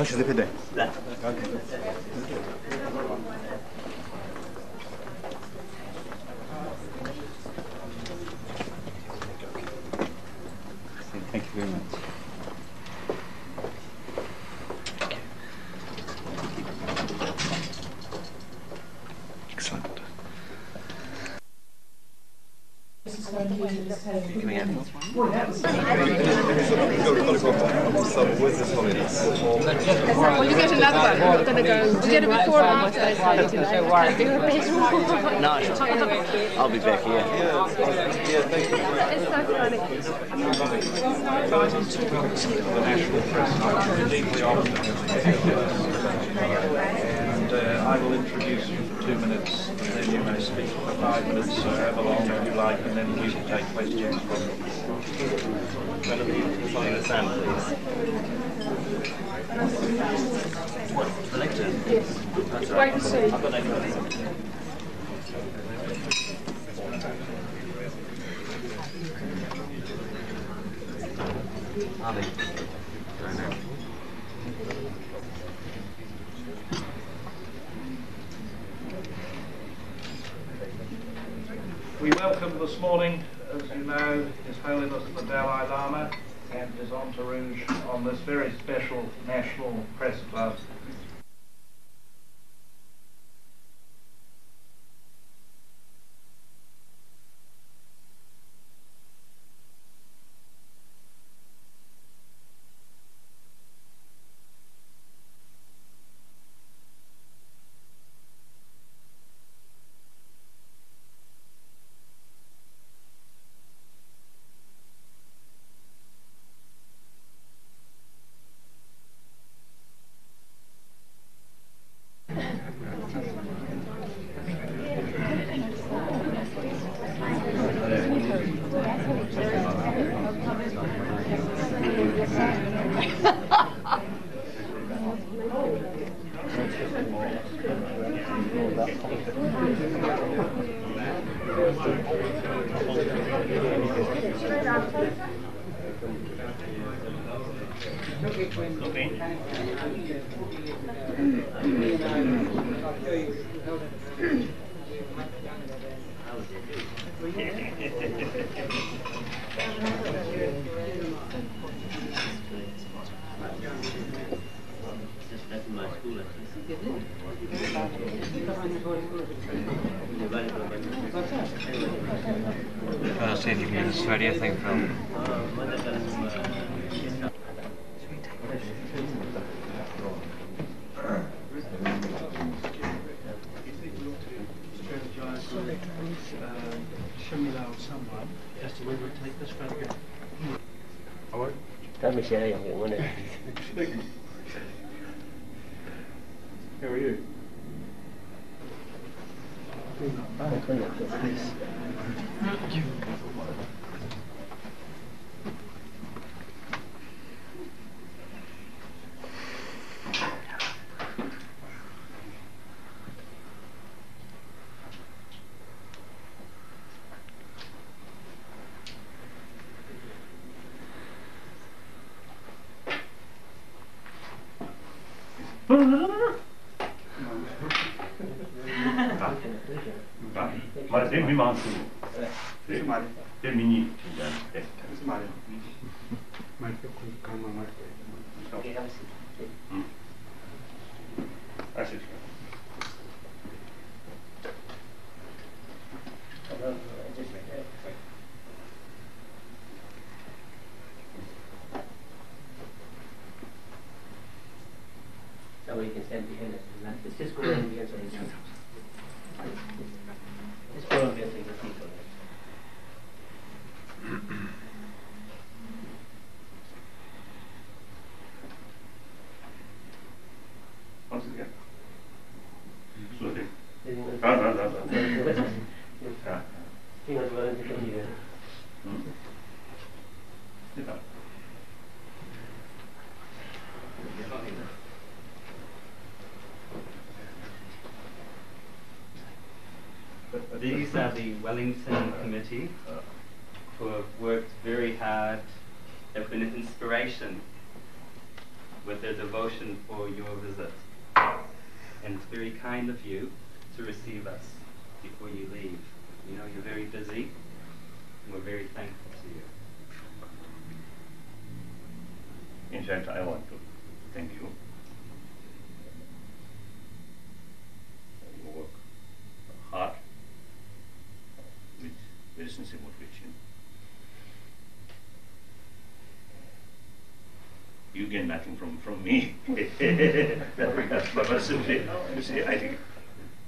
je répétais. Là. Thank you very much. Excellent. Can we have more? Well, you get another one. We're going to go. Do you get a before and after? No, I'll be back here. It's so funny. The national press deeply honoured. And I will introduce you for 2 minutes, and then you may speak for 5 minutes, however long you like, and then we will take questions from you. Following the sound, please. What? The lecture? Yes. Wait and see. I've got no choice. We welcome this morning, as you know, His Holiness the Dalai Lama and his entourage on this very special National Press Club. See if you can do this radio thing, Phil. Shamila or someone as to whether to take this photograph. Let me share you one minute. How are you? Maar det är min man som det är min That way you can stand behind it. It's just going on behind something. Just go on behind something. Vad ska jag? Så det. Ja. Inget var inte kan göra. Titta. These are the Wellington Committee who have worked very hard. They've been an inspiration with their devotion for your visit. And it's very kind of you to receive us before you leave. You know, you're very busy, and we're very thankful to you. In fact, I want to thank you. You work hard with very sincere motivation. You gain nothing from me. but simply, you see, I think,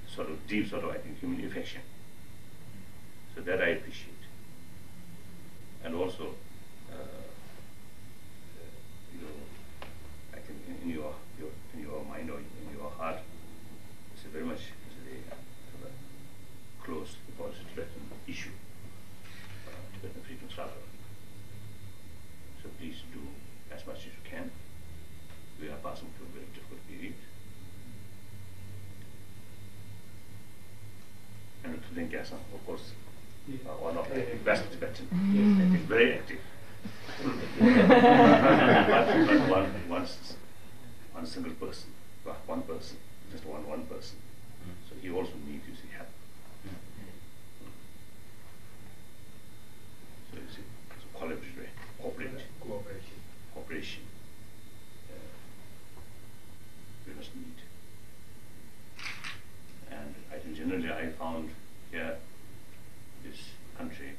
sort of deep, I think, human affection. So that I appreciate. And also, I think in your mind or in your heart, it's very much close because it's Tibetan issue, Tibetan freedom struggle. So please do as much as you can. We are passing through a very difficult period. And to thank Yasa, of course, one of the best Tibetan, I think very active. but one single person, one person, just one person. So he also needs to see help. So you see, it's a cooperation. We must need. And I think generally I found here, this country,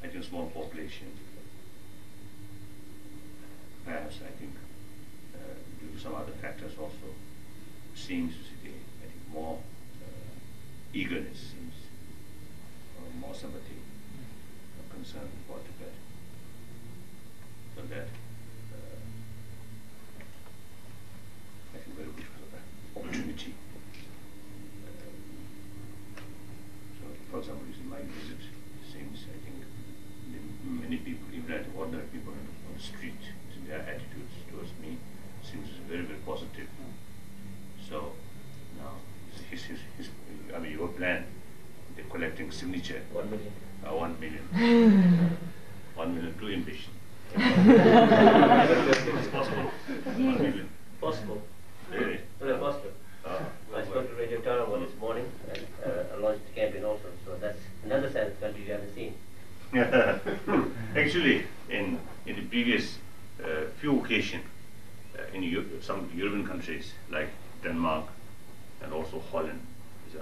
I think small population. Perhaps I think due to some other factors also seems to see I think more eagerness, seems more sympathy, concern for Tibet. So that I think very good for the opportunity. So for example, in my visit, it seems I think many people, even ordinary people on the street, their attitudes towards me seems very, very positive. So now, I mean, your plan, they're collecting signature. 1 million. 1 million. 1 million, too ambitious. It's possible. 1 million. Possible. Really? Very possible. I spoke to Radio Dharma this morning and I launched the campaign also. So that's another side of the country you haven't seen. Actually, in the previous few occasions in some European countries like Denmark and also Holland,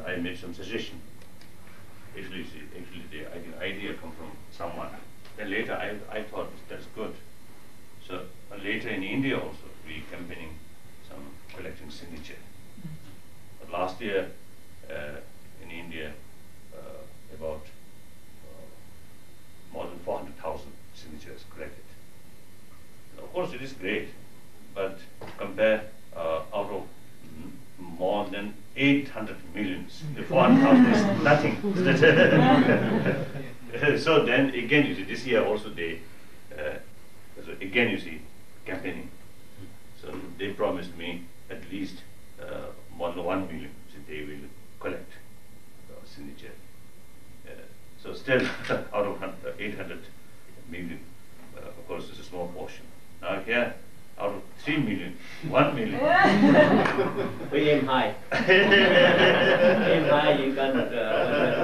I made some suggestion. Actually, the idea come from someone. Then later I thought that's good. So later in India also we campaigning some collecting signature. But last year in India about more than 400,000 signatures collected. Of course, it is great, but compare out of more than 800 millions, the 400,000 is nothing. So then again, you see, this year also they, so again you see, campaigning. So they promised me at least more than 1 million, so they will collect signature. So still out of 800 million, of course, it's a small portion. Now here, out of 3 million, 1 million. We aim high. Aim high, you can't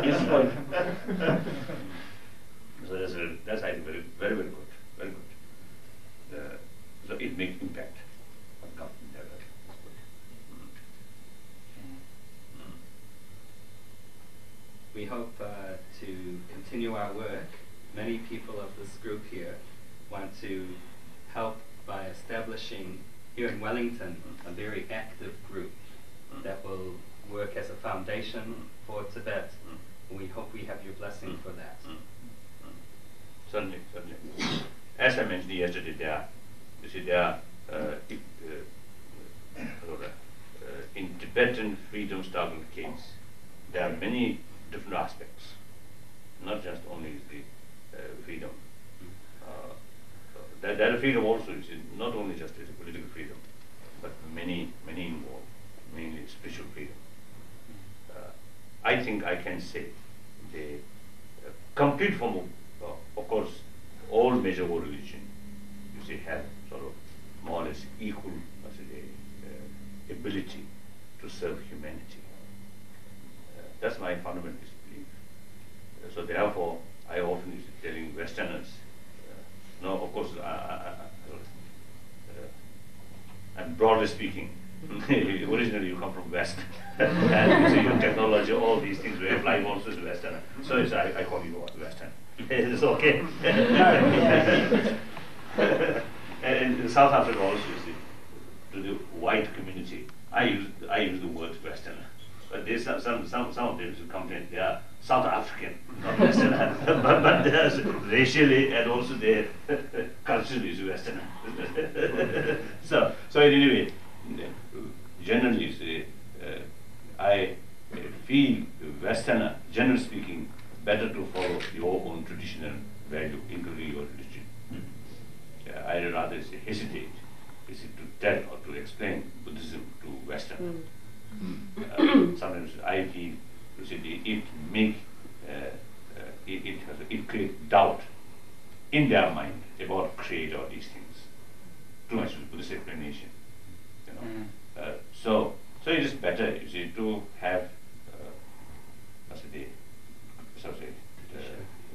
disappoint. So that's I think very, very, very good, very good. So it makes impact on government level. That's good. We hope to continue our work. Many people of this group here want to help by establishing here in Wellington a very active group that will work as a foundation for Tibet. We hope we have your blessing for that. Certainly, certainly. As I mentioned yesterday, there are in Tibetan freedom struggle case, there are many different aspects, not just only the freedom. That freedom also is not only just a political freedom, but many involved, mainly spiritual freedom. I think I can say the complete form of course, all major world religion, you see, have sort of more or less equal ability to serve humanity. That's my fundamentalist belief. So therefore, I often is telling Westerners, no, of course, I'm broadly speaking, originally you come from West, and you see your technology, all these things we apply also to Westerner. So I call you a Western. It's okay. And in South Africa also, you see, to the white community, I use the word Westerner. But there's some of them who complain they are South African, not Westerner, but there's racially and also they culturally is Westerner. so anyway, generally I feel Westerner, generally speaking, better to follow your own traditional value, including your religion. I'd rather hesitate to tell or to explain Buddhism to Western. Sometimes I feel it creates doubt in their mind about creator or these things. Too much Buddhist explanation, you know. So it is better, you see, to have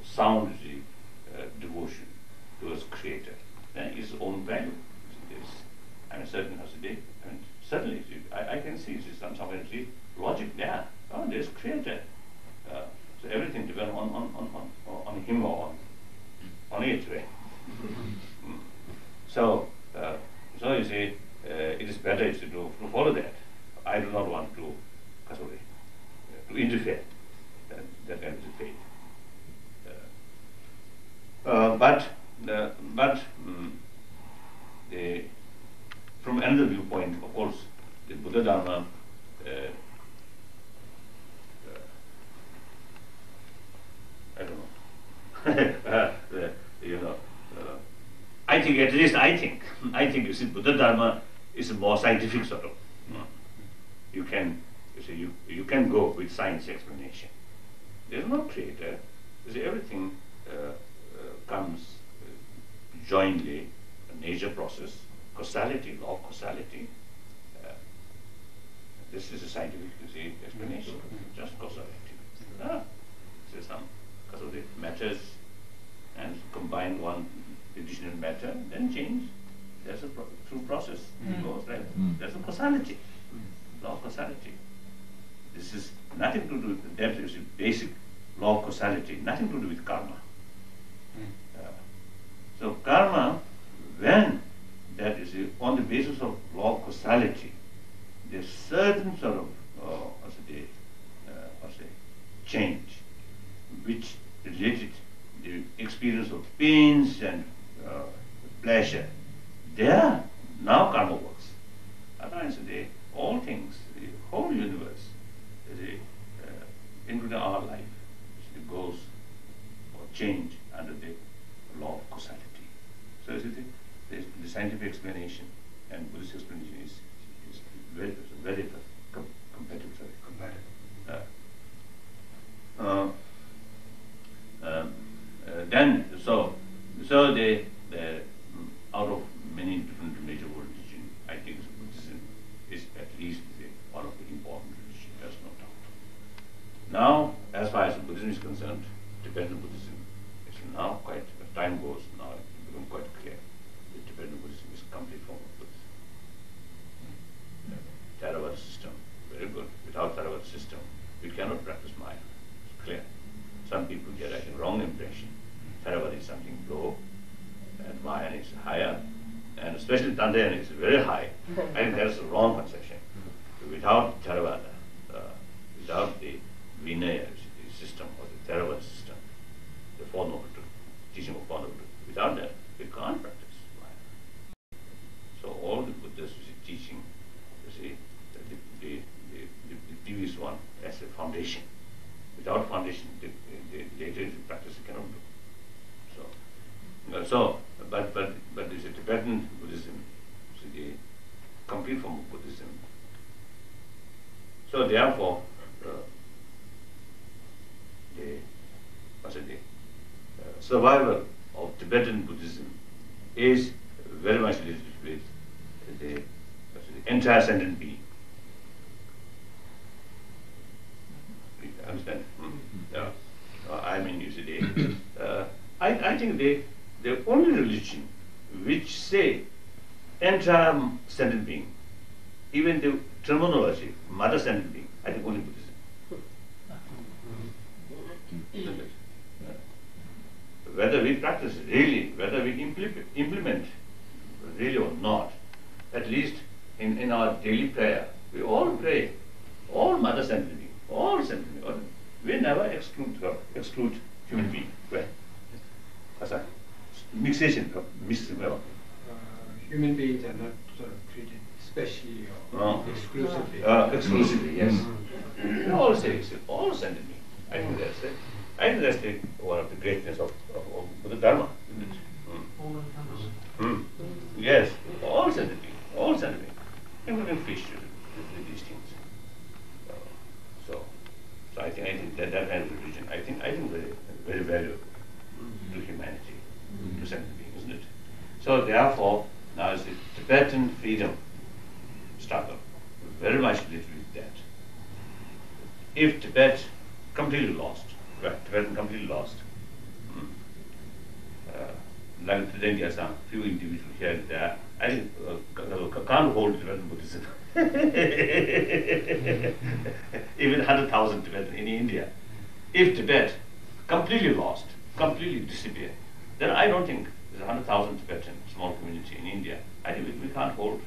sound devotion towards creator and his own value. Certain certainly I can see somewhere logic there. Oh, there's creator. So everything depends on him or on it, right? So you see, it is better to follow that. I do not want to interfere that kind of faith. From another viewpoint, of course, the Buddha Dharma I don't know. I think, at least I think, you see, Buddha Dharma is a more scientific sort of. You can go with science explanation. There's no creator. You see, everything comes jointly, a nature process, causality, law of causality. This is a scientific, explanation, just causality. There's some causality matters and combine one additional matter, then change. There's a through process. Goes, right? There's a causality, law of causality. This is nothing to do with that is basic law of causality, nothing to do with karma. So karma, when that is on the basis of law of causality, there's certain sort of change which related the experience of pains and pleasure. There now karma works. Otherwise, all things, the whole universe, including our life, goes or change under the law of causality. So the scientific explanation and Buddhist explanation is very compatible. Then the out of many different major world religions, I think Buddhism is at least one of the important religions. There's no doubt. Now, as far as Buddhism is concerned, Tibetan Buddhism is now quite, as time goes, now it's become quite clear that Tibetan Buddhism is a complete form of Buddhism. Theravada system, very good. Without Theravada system, we cannot practice Maya. It's clear. Some people get a wrong impression. Theravada is something low, and Maya is higher, and especially Dandayana is very high. I think that's a wrong conception. Without Theravada, without the Vinaya system or the Theravada system, the Four Noble Truths, teaching of Four Noble Truths, without that, we can't practice Maya. So all the Buddha's teaching, the previous one as a foundation. Without foundation, the later practice cannot do. But this is Tibetan Buddhism, the complete form of Buddhism. So therefore, the survival of Tibetan Buddhism is very much related with the entire sentient being. You understand? Yeah. I mean, you see, I think the only religion which say entire sentient being, even the terminology, mother sentient being, I think only Buddhism. Isn't it? Whether we practice really, whether we implement really or not, at least in our daily prayer, we all pray, all mother sentient being, all sentient being. We never exclude human being. Well, what's that? Mixation, Human beings are not treated specially or exclusively. Exclusively, yes. We all say all sentient being. I think that's one of the greatness of the dharma. Yes, all sentient being, including fish, these things. So I think that kind of religion, I think very valuable to humanity, to sentient being, isn't it? So therefore, now is the Tibetan freedom struggle very much related with that. If Tibet completely lost, right, Tibetan completely lost, like today there are some few individuals here and there, I think can't hold Tibetan Buddhism. Even 100,000 Tibetans in India. If Tibet completely lost, completely disappeared, then I don't think there's 100,000 Tibetan small community in India. I think we can't hold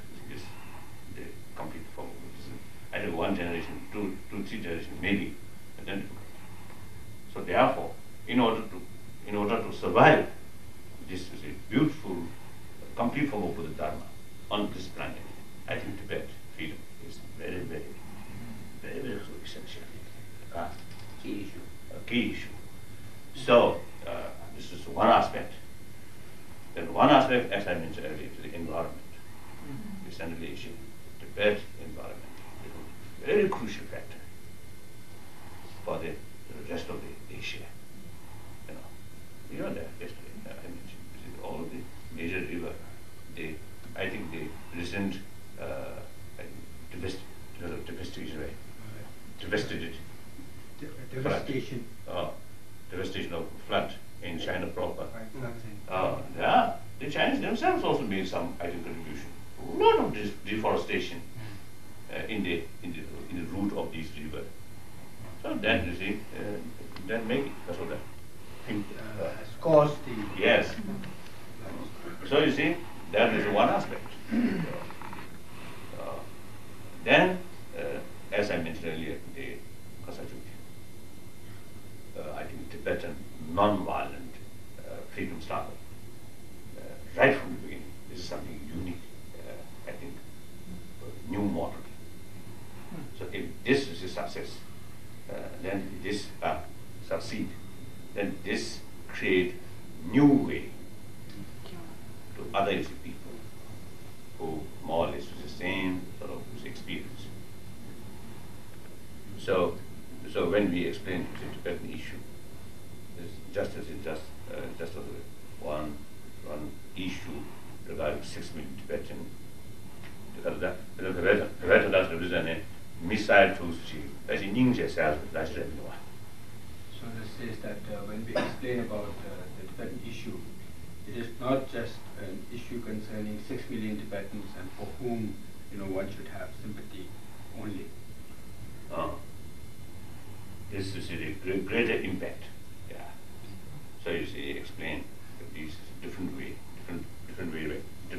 the complete form of Buddhism. I think one generation, two, three generations, maybe, and then. So therefore, in order to survive this is a beautiful, complete form of Buddha Dharma on this planet, I think Tibet freedom is very, very, very, very essential. Key issue. So this is one aspect. Then one aspect, as I mentioned earlier, is the environment. The central issue, Tibet environment, is a very crucial factor for the rest of the Asia. You know that yesterday I mentioned all of the major river. I think the recent devastation of flood in China proper. Yeah, the Chinese themselves also made some, I think, contribution. A lot of deforestation in the root of these rivers. So that you see, that make it. That's what that thing has caused the. Yes. So you see, that is one aspect. Then, as I mentioned earlier, the Kasachuti, I think Tibetan non-violent freedom struggle, right from the beginning, this is something unique, I think, new model. So if this is a success, then this succeed, then this create new way to other people who more or less the same sort of experience. So when we explain the Tibetan issue, it's just as one issue regarding 6 million Tibetan, because the Tibetan does represent a missile tools. That's in India, that's So this is that when we explain about the Tibetan issue, it is not just an issue concerning 6 million Tibetans and for whom one should have sympathy only. This is a greater impact. Yeah. So you see, explain these different way.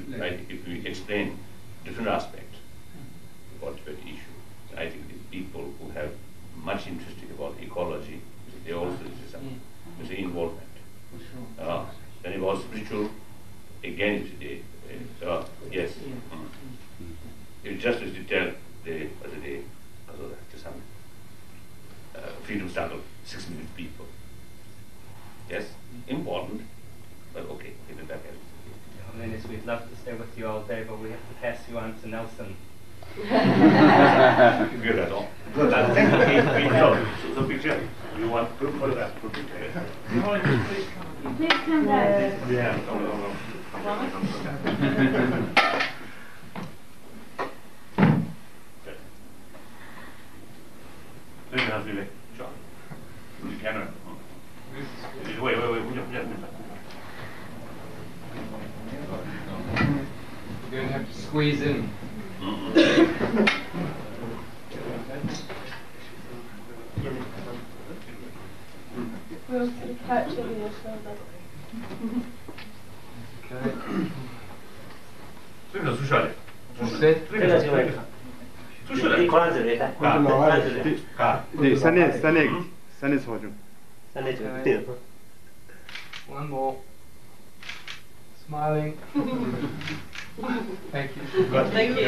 Like if we explain different aspects about the issue, I think the people who have much interest about ecology, they also there's an involvement. Then about spiritual, again, yes. It's just as you tell the other day, some freedom struggle, 6 million people. Yes, important, but okay, even that helps. Linus, we'd love to stay with you all day, but we have to pass you on to Nelson. Good at all. Good. Thank you. So the picture. You want good for that? Good picture. Please come back. Yeah. No. have to do it. Sure. You can. Wait. You're going to have to squeeze in. We'll catch it in your shoulder. Okay. 수셔야 돼. Sit. 이 고란스 레다. 네, 산에서 좀. One more. Smiling. Thank you. Thank you.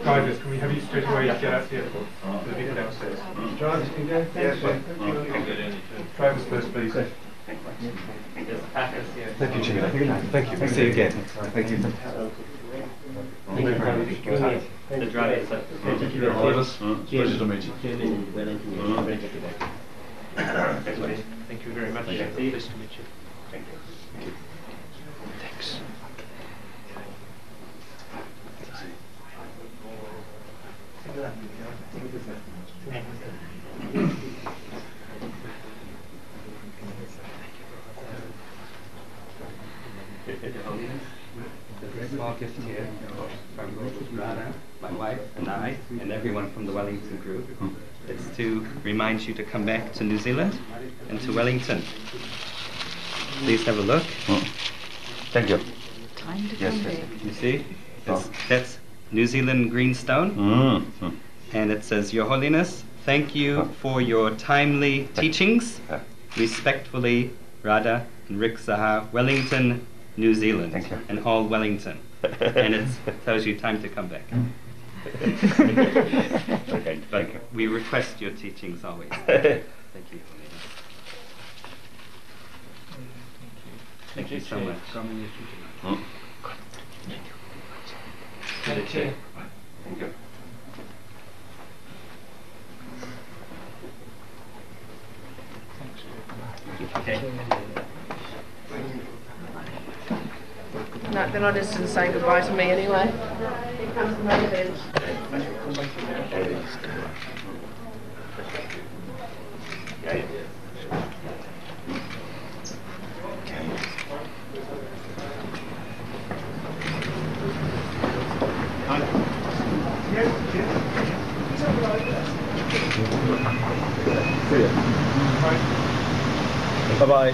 Drivers, can we have you straight away get up here? The people downstairs. Drivers can go. Yes, sir. Drivers first, please. Just pack us here. Thank you, Jimmy. Thank you. We'll see you again. Thank you. The drivers. Thank you, drivers. Pleasure to meet you. Thank you very much. Pleased to meet you. Thank you. Thanks. There's a small gift here from Rana, my wife, and I, and everyone from the Wellington group. It's to remind you to come back to New Zealand and to Wellington. Please have a look. Thank you. Time to come back. You see? That's New Zealand green stone. And it says, Your Holiness, thank you for your timely teachings. Respectfully, Radha and Rick Saha, Wellington, New Zealand. Thank you. And all Wellington. And it tells you time to come back. Okay, But thank you. we request your teachings always. Thank you, Holiness. Thank you so much. Thank you. Thank you. No, they're not interested in saying goodbye to me anyway. Here comes the main event. Bye-bye.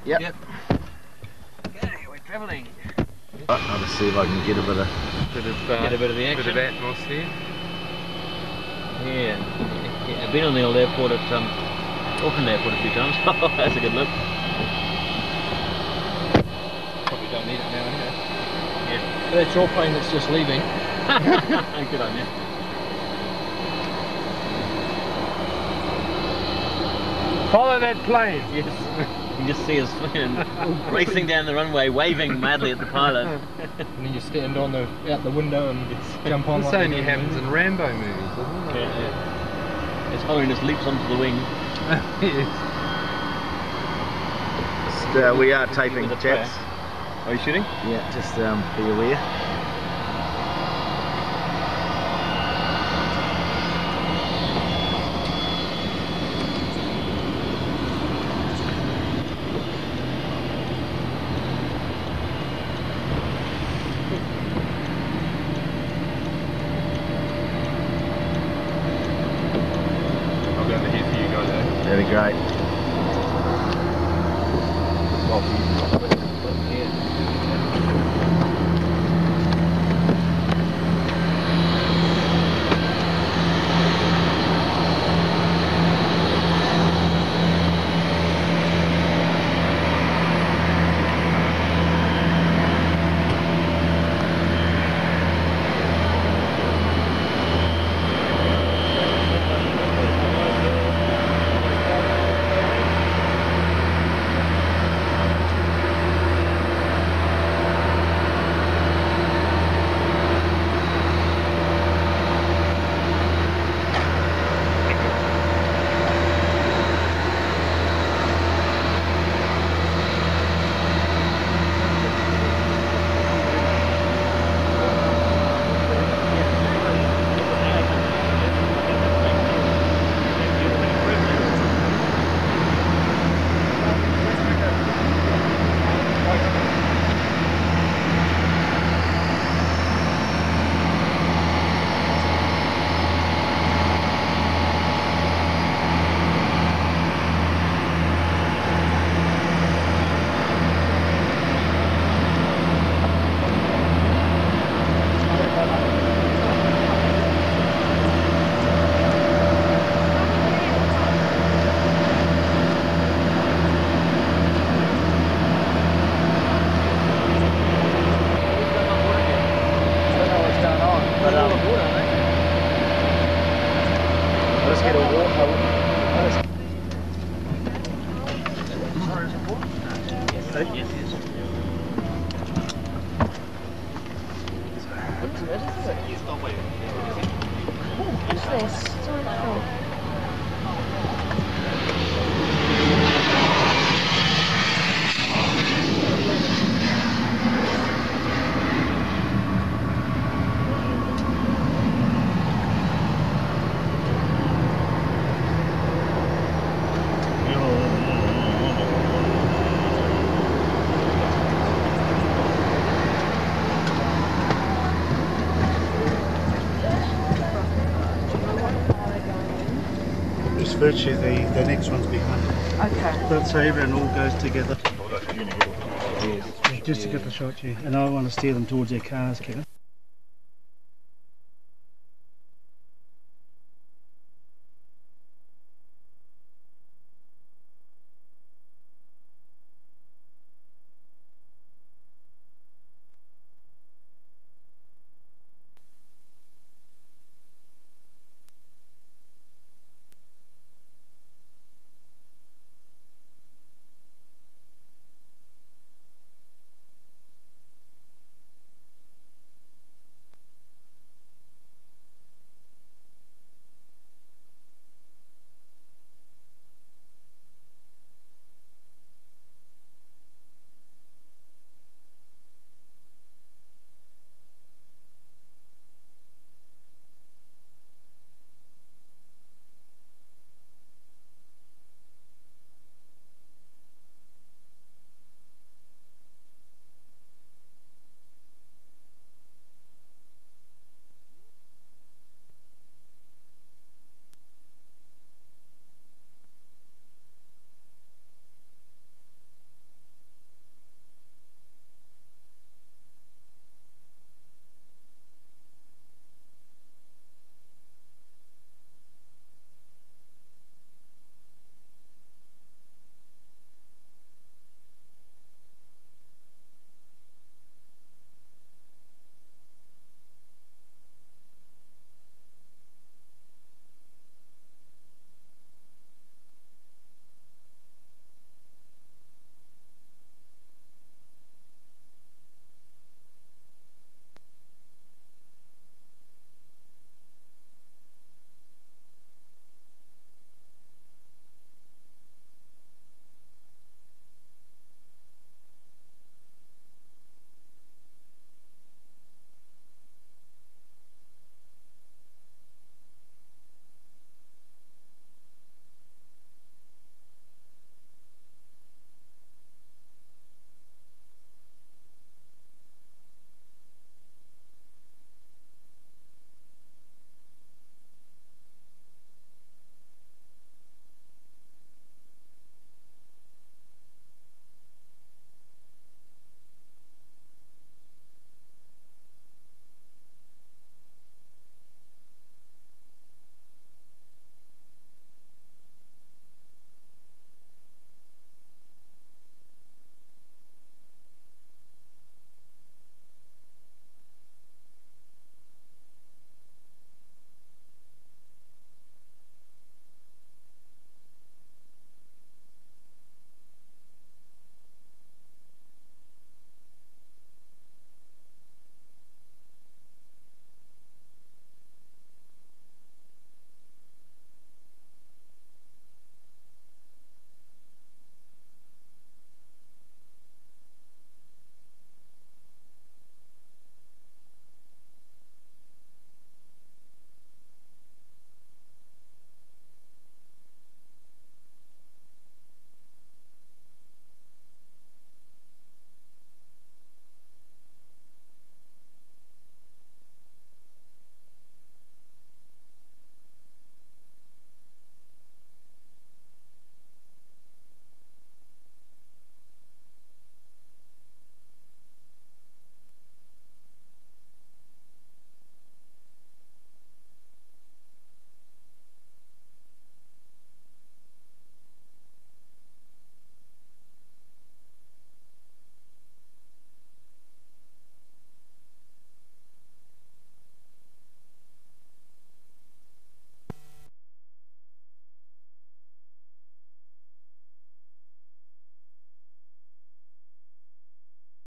Yep. Okay, we're travelling. I'll just see if I can get a bit of Get a bit of the action. Bit of atmosphere. Yeah. I've been on the old airport at Auckland Airport a few times. That's a good look. Probably don't need it now anyway. Yeah. That's your plane that's just leaving. Good on you. Follow that plane. Yes. You can just see us racing down the runway, waving madly at the pilot. And then you stand on out the window and jump on. This like only that. happens in Rambo movies, doesn't it? Yeah. His Holiness leaps onto the wing. Yes. we are taping, With a chaps. track. Are you shooting? Yeah, just be aware. I'll be over here for you guys, eh? That'd be great. What's this? Just virtue, the next one's behind. Okay. But so everyone all goes together. Just to get the shot, yeah. And I want to steer them towards their cars, Kevin.